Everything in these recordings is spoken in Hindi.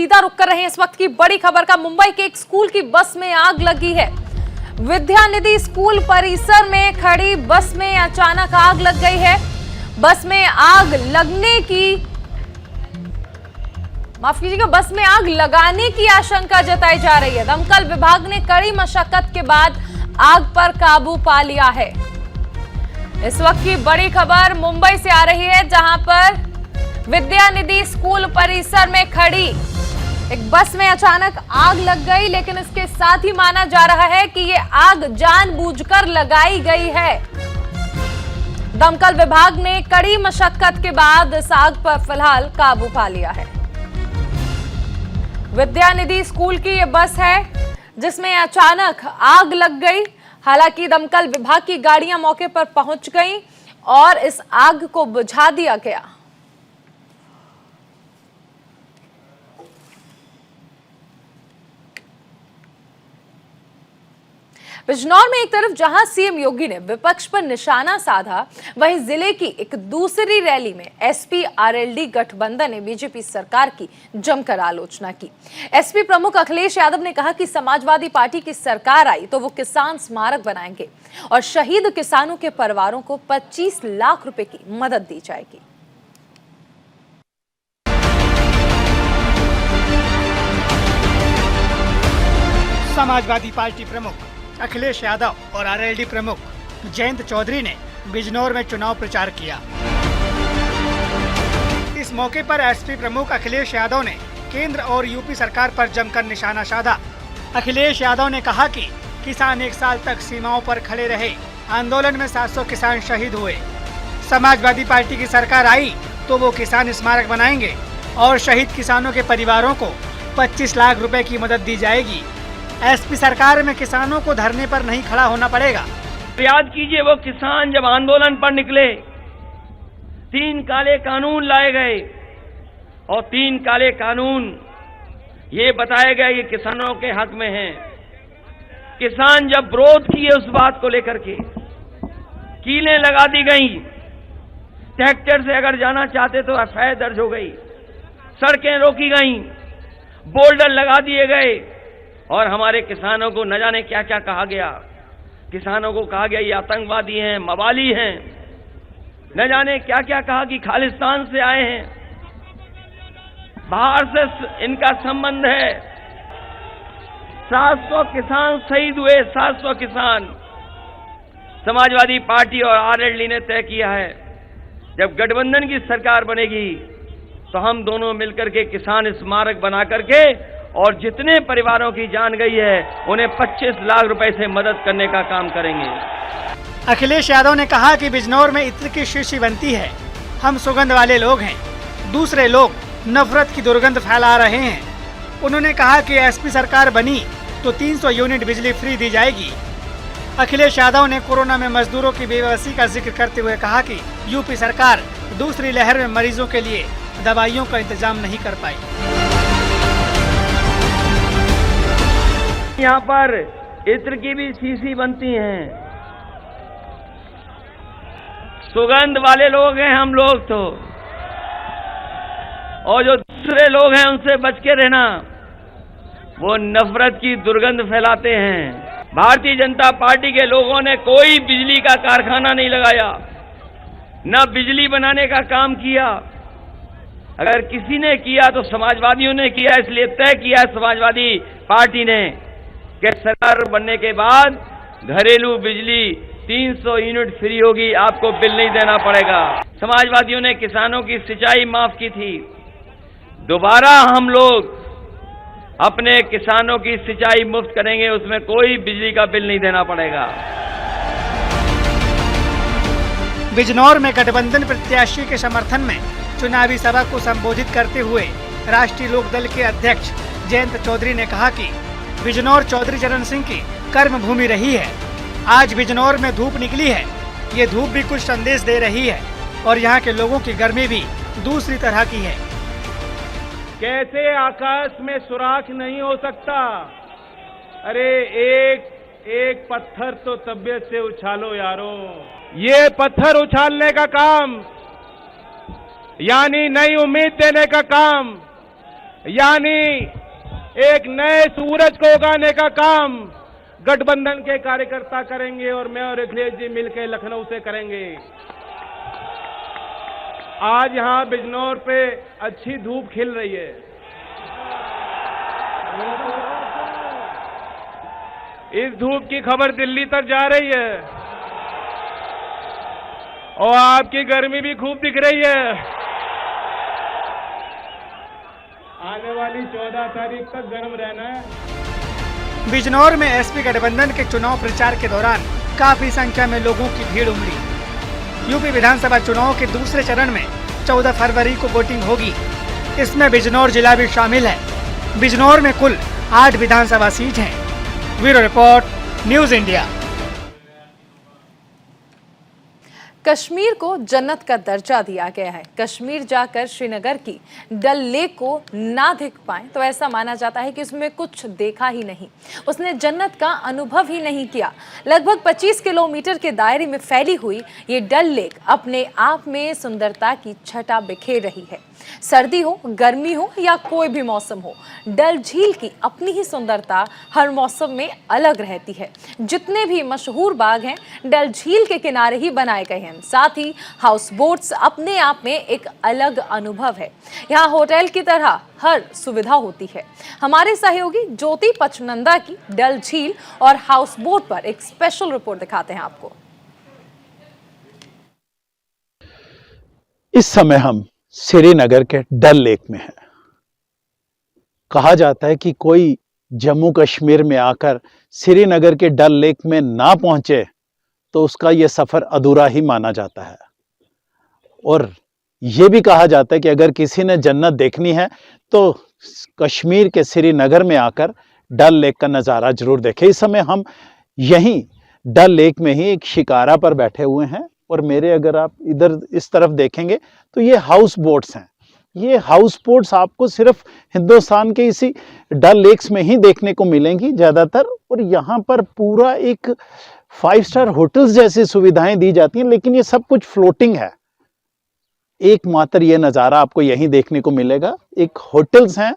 सीधा रुख कर रहे हैं इस वक्त की बड़ी खबर का। मुंबई के एक स्कूल की बस में आग लगी है। विद्यानिधि स्कूल परिसर में खड़ी बस में अचानक आग लग गई है। बस में आग लगने की बस में आग लगाने की आशंका जताई जा रही है। दमकल विभाग ने कड़ी मशक्कत के बाद आग पर काबू पा लिया है। इस वक्त की बड़ी खबर मुंबई से आ रही है, जहां पर विद्यानिधि स्कूल परिसर में खड़ी एक बस में अचानक आग लग गई, लेकिन इसके साथ ही माना जा रहा है कि ये आग जानबूझकर लगाई गई है। दमकल विभाग ने कड़ी मशक्कत के बाद इस आग पर फिलहाल काबू पा लिया है। विद्यानिधि स्कूल की ये बस है जिसमें अचानक आग लग गई। हालांकि दमकल विभाग की गाड़ियां मौके पर पहुंच गईं और इस आग को बुझा दिया गया। बिजनौर में एक तरफ जहां सीएम योगी ने विपक्ष पर निशाना साधा, वहीं जिले की एक दूसरी रैली में एसपी आरएलडी गठबंधन ने बीजेपी सरकार की जमकर आलोचना की। एसपी प्रमुख अखिलेश यादव ने कहा कि समाजवादी पार्टी की सरकार आई तो वो किसान स्मारक बनाएंगे और शहीद किसानों के परिवारों को 25 लाख रुपए की मदद दी जाएगी। समाजवादी पार्टी प्रमुख अखिलेश यादव और आरएलडी प्रमुख जयंत चौधरी ने बिजनौर में चुनाव प्रचार किया। इस मौके पर एसपी प्रमुख अखिलेश यादव ने केंद्र और यूपी सरकार पर जमकर निशाना साधा। अखिलेश यादव ने कहा कि किसान 1 साल तक सीमाओं पर खड़े रहे, आंदोलन में 700 किसान शहीद हुए। समाजवादी पार्टी की सरकार आई तो वो किसान स्मारक बनाएंगे और शहीद किसानों के परिवारों को 25 लाख रुपए की मदद दी जाएगी। एसपी सरकार में किसानों को धरने पर नहीं खड़ा होना पड़ेगा। याद कीजिए, वो किसान जब आंदोलन पर निकले 3 काले कानून लाए गए और 3 काले कानून ये बताया गया कि किसानों के हक में हैं। किसान जब विरोध किए उस बात को लेकर के कीलें लगा दी गई, ट्रैक्टर से अगर जाना चाहते तो एफआईआर दर्ज हो गई, सड़कें रोकी गई, बोल्डर लगा दिए गए और हमारे किसानों को न जाने क्या क्या कहा गया। किसानों को कहा गया ये आतंकवादी हैं, मवाली हैं, न जाने क्या क्या कहा कि खालिस्तान से आए हैं, बाहर से इनका संबंध है। 700 किसान शहीद हुए, 700 किसान। समाजवादी पार्टी और आरएलडी ने तय किया है जब गठबंधन की सरकार बनेगी तो हम दोनों मिलकर के किसान स्मारक बना करके और जितने परिवारों की जान गई है उन्हें 25 लाख रुपए से मदद करने का काम करेंगे। अखिलेश यादव ने कहा कि बिजनौर में इत्र की शीशी बनती है, हम सुगंध वाले लोग हैं, दूसरे लोग नफरत की दुर्गंध फैला रहे हैं। उन्होंने कहा कि एसपी सरकार बनी तो 300 यूनिट बिजली फ्री दी जाएगी। अखिलेश यादव ने कोरोना में मजदूरों की बेबसी का जिक्र करते हुए कहा कि यूपी सरकार दूसरी लहर में मरीजों के लिए दवाइयों का इंतजाम नहीं कर पाई। यहाँ पर इत्र की भी शीशी बनती हैं। सुगंध वाले लोग हैं हम लोग तो, और जो दूसरे लोग हैं उनसे बच के रहना, वो नफरत की दुर्गंध फैलाते हैं। भारतीय जनता पार्टी के लोगों ने कोई बिजली का कारखाना नहीं लगाया, न बिजली बनाने का काम किया। अगर किसी ने किया तो समाजवादियों ने किया, इसलिए तय किया समाजवादी पार्टी ने कि सरकार बनने के बाद घरेलू बिजली 300 यूनिट फ्री होगी, आपको बिल नहीं देना पड़ेगा। समाजवादियों ने किसानों की सिंचाई माफ की थी, दोबारा हम लोग अपने किसानों की सिंचाई मुफ्त करेंगे, उसमें कोई बिजली का बिल नहीं देना पड़ेगा। बिजनौर में गठबंधन प्रत्याशी के समर्थन में चुनावी सभा को संबोधित करते हुए राष्ट्रीय लोकदल के अध्यक्ष जयंत चौधरी ने कहा कि बिजनौर चौधरी चरण सिंह की कर्म भूमि रही है। आज बिजनौर में धूप निकली है, ये धूप भी कुछ संदेश दे रही है और यहाँ के लोगों की गर्मी भी दूसरी तरह की है। कैसे आकाश में सुराख नहीं हो सकता? अरे एक पत्थर तो तबीयत से उछालो यारों। ये पत्थर उछालने का काम यानी नई उम्मीद देने का काम यानी एक नए सूरज को उगाने का काम गठबंधन के कार्यकर्ता करेंगे और मैं और अखिलेश जी मिलकर लखनऊ से करेंगे। आज यहां बिजनौर पे अच्छी धूप खिल रही है। इस धूप की खबर दिल्ली तक जा रही है और आपकी गर्मी भी खूब दिख रही है। आने वाली 14 तारीख तक गर्म रहना है। बिजनौर में एसपी गठबंधन के चुनाव प्रचार के दौरान काफी संख्या में लोगों की भीड़ उमड़ी। यूपी विधानसभा चुनाव के दूसरे चरण में 14 फरवरी को वोटिंग होगी। इसमें बिजनौर जिला भी शामिल है। बिजनौर में कुल 8 विधानसभा सीट हैं। Bureau report, news India. Kashmir को जन्नत का दर्जा दिया गया है। कश्मीर जाकर श्रीनगर की डल लेक को ना देख पाए तो ऐसा माना जाता है कि उसमें कुछ देखा ही नहीं, उसने जन्नत का अनुभव ही नहीं किया। लगभग 25 किलोमीटर के दायरे में फैली हुई ये डल लेक अपने आप में सुंदरता की छटा बिखेर रही है। सर्दी हो, गर्मी हो या कोई भी मौसम हो, डल झील की अपनी ही सुंदरता हर मौसम में अलग रहती है। जितने भी मशहूर बाग हैं डल झील के किनारे ही बनाए गए हैं। साथ ही हाउस बोट्स अपने आप में एक अलग अनुभव है। यहाँ होटल की तरह हर सुविधा होती है। हमारे सहयोगी ज्योति पचनंदा की डल झील और हाउस बोट पर एक स्पेशल रिपोर्ट दिखाते हैं आपको। इस समय हम श्रीनगर के डल लेक में हैं। कहा जाता है कि कोई जम्मू कश्मीर में आकर श्रीनगर के डल लेक में ना पहुंचे तो उसका यह सफर अधूरा ही माना जाता है। और यह भी कहा जाता है कि अगर किसी ने जन्नत देखनी है तो कश्मीर के श्रीनगर में आकर डल लेक का नज़ारा जरूर देखें। इस समय हम यहीं डल लेक में ही एक शिकारा पर बैठे हुए हैं और मेरे अगर आप इधर इस तरफ देखेंगे तो ये हाउस बोट्स हैं। ये हाउस बोट्स आपको सिर्फ हिंदुस्तान के इसी डल लेक्स में ही देखने को मिलेंगी ज़्यादातर। और यहाँ पर पूरा एक 5 स्टार होटल्स जैसी सुविधाएं दी जाती हैं, लेकिन ये सब कुछ फ्लोटिंग है। एकमात्र ये नज़ारा आपको यहीं देखने को मिलेगा। एक होटल्स हैं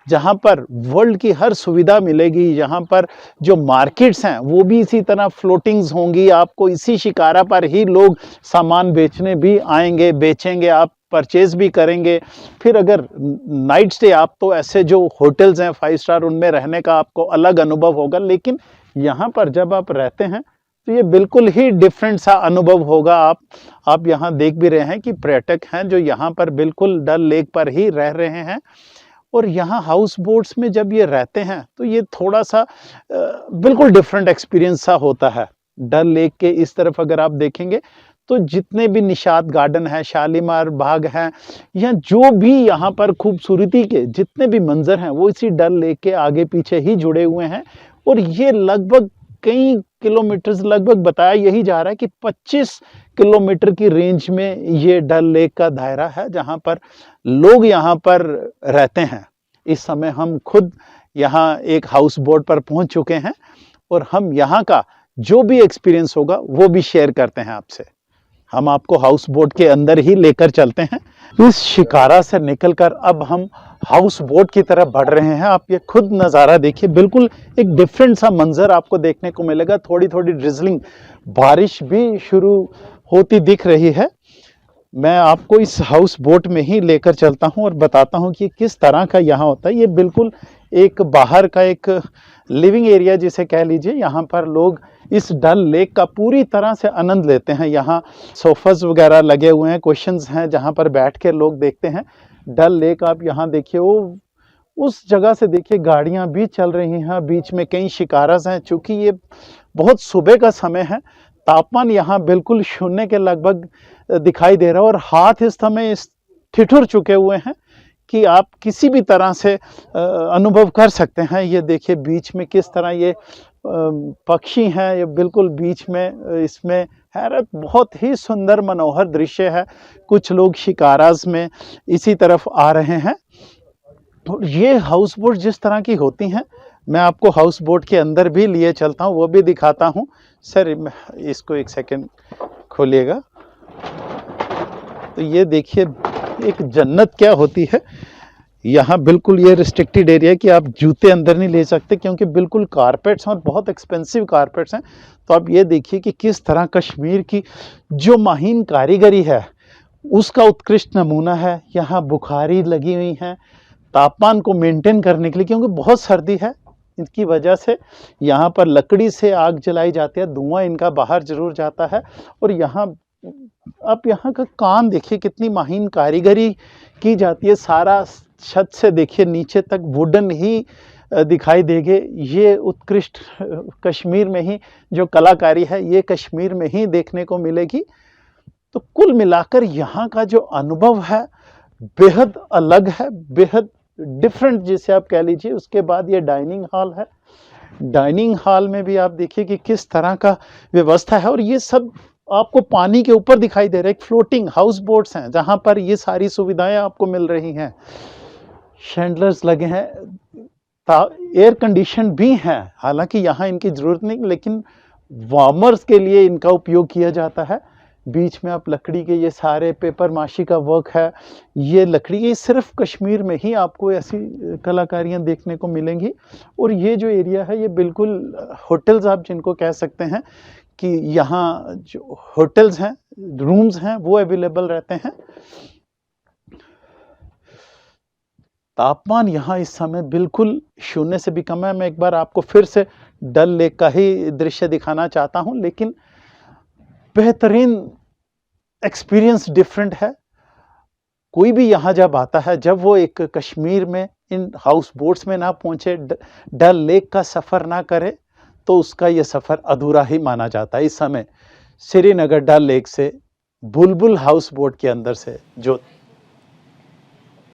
जहाँ पर वर्ल्ड की हर सुविधा मिलेगी। यहाँ पर जो मार्केट्स हैं वो भी इसी तरह फ्लोटिंग्स होंगी। आपको इसी शिकारा पर ही लोग सामान बेचने भी आएंगे, बेचेंगे, आप परचेज भी करेंगे। फिर अगर नाइट स्टे आप तो ऐसे जो होटल्स हैं 5 स्टार उनमें रहने का आपको अलग अनुभव होगा। लेकिन यहाँ पर जब आप रहते हैं तो ये बिल्कुल ही डिफरेंट सा अनुभव होगा। आप यहाँ देख भी रहे हैं कि पर्यटक हैं जो यहाँ पर बिल्कुल डल लेक पर ही रह रहे हैं। और यहाँ हाउस बोट्स में जब ये रहते हैं तो ये थोड़ा सा बिल्कुल डिफरेंट एक्सपीरियंस सा होता है। डल लेक के इस तरफ अगर आप देखेंगे तो जितने भी निशात गार्डन है, शालीमार बाग हैं, या जो भी यहाँ पर खूबसूरती के जितने भी मंजर हैं वो इसी डल लेक के आगे पीछे ही जुड़े हुए हैं। और ये लगभग कई किलोमीटर, लगभग बताया यही जा रहा है कि 25 किलोमीटर की रेंज में ये डल लेक का दायरा है जहाँ पर लोग यहाँ पर रहते हैं। इस समय हम खुद यहाँ एक हाउस बोट पर पहुँच चुके हैं और हम यहाँ का जो भी एक्सपीरियंस होगा वो भी शेयर करते हैं आपसे। हम आपको हाउस बोट के अंदर ही लेकर चलते हैं। इस शिकारा से निकलकर अब हम हाउस बोट की तरफ बढ़ रहे हैं। आप ये खुद नज़ारा देखिए, बिल्कुल एक डिफरेंट सा मंजर आपको देखने को मिलेगा। थोड़ी थोड़ी ड्रिजलिंग बारिश भी शुरू होती दिख रही है। मैं आपको इस हाउस बोट में ही लेकर चलता हूं और बताता हूं कि किस तरह का यहाँ होता है। ये बिल्कुल एक बाहर का एक लिविंग एरिया जिसे कह लीजिए। यहाँ पर लोग इस डल लेक का पूरी तरह से आनंद लेते हैं। यहाँ सोफास वगैरह लगे हुए हैं, कुशन्स हैं जहाँ पर बैठ के लोग देखते हैं डल लेक। आप यहाँ देखिए, वो उस जगह से देखिए गाड़ियाँ भी चल रही हैं, बीच में कई शिकारास हैं। चूँकि ये बहुत सुबह का समय है, तापमान यहाँ बिल्कुल शून्य के लगभग दिखाई दे रहा है और हाथ इस समय ठिठुर चुके हुए हैं कि आप किसी भी तरह से अनुभव कर सकते हैं। ये देखिए बीच में किस तरह ये पक्षी हैं, ये बिल्कुल बीच में इसमें हैरत, बहुत ही सुंदर मनोहर दृश्य है। कुछ लोग शिकारास में इसी तरफ आ रहे हैं। तो ये हाउस बोट जिस तरह की होती हैं, मैं आपको हाउस बोट के अंदर भी लिए चलता हूँ, वो भी दिखाता हूँ। सर इसको एक सेकंड खोलिएगा। तो ये देखिए एक जन्नत क्या होती है। यहाँ बिल्कुल ये रिस्ट्रिक्टेड एरिया है कि आप जूते अंदर नहीं ले सकते, क्योंकि बिल्कुल कारपेट्स हैं और बहुत एक्सपेंसिव कारपेट्स हैं। तो आप ये देखिए कि किस तरह कश्मीर की जो माहीन कारीगरी है उसका उत्कृष्ट नमूना है। यहाँ बुखारी लगी हुई हैं तापमान को मेंटेन करने के लिए, क्योंकि बहुत सर्दी है। इनकी वजह से यहाँ पर लकड़ी से आग जलाई जाती है, धुआं इनका बाहर जरूर जाता है। और यहाँ आप यहाँ का काम देखिए, कितनी माहीन कारीगरी की जाती है। सारा छत से देखिए नीचे तक वुडन ही दिखाई देंगे। ये उत्कृष्ट कश्मीर में ही जो कलाकारी है ये कश्मीर में ही देखने को मिलेगी। तो कुल मिलाकर यहाँ का जो अनुभव है बेहद अलग है, बेहद डिफरेंट जिसे आप कह लीजिए। उसके बाद ये डाइनिंग हॉल है। डाइनिंग हॉल में भी आप देखिए कि किस तरह का व्यवस्था है, और ये सब आपको पानी के ऊपर दिखाई दे रहा है। एक फ्लोटिंग हाउस बोट्स हैं जहां पर ये सारी सुविधाएं आपको मिल रही हैं। शैंडलर्स लगे हैं, एयर कंडीशन भी हैं, हालांकि यहाँ इनकी जरूरत नहीं, लेकिन वार्मर्स के लिए इनका उपयोग किया जाता है। बीच में आप लकड़ी के ये सारे पेपर माशी का वर्क है, ये लकड़ी, ये सिर्फ कश्मीर में ही आपको ऐसी कलाकारियाँ देखने को मिलेंगी। और ये जो एरिया है ये बिल्कुल होटल्स आप जिनको कह सकते हैं कि यहाँ जो होटल्स हैं, रूम्स हैं, वो अवेलेबल रहते हैं। तापमान यहाँ इस समय बिल्कुल शून्य से भी कम है। मैं एक बार आपको फिर से डल लेक का ही दृश्य दिखाना चाहता हूँ, लेकिन बेहतरीन एक्सपीरियंस डिफरेंट है। कोई भी यहाँ जब आता है, जब वो एक कश्मीर में इन हाउस बोट्स में ना पहुँचे, डल लेक का सफ़र ना करे, तो उसका ये सफ़र अधूरा ही माना जाता है। इस समय श्रीनगर डल लेक से बुलबुल हाउस बोट के अंदर से जो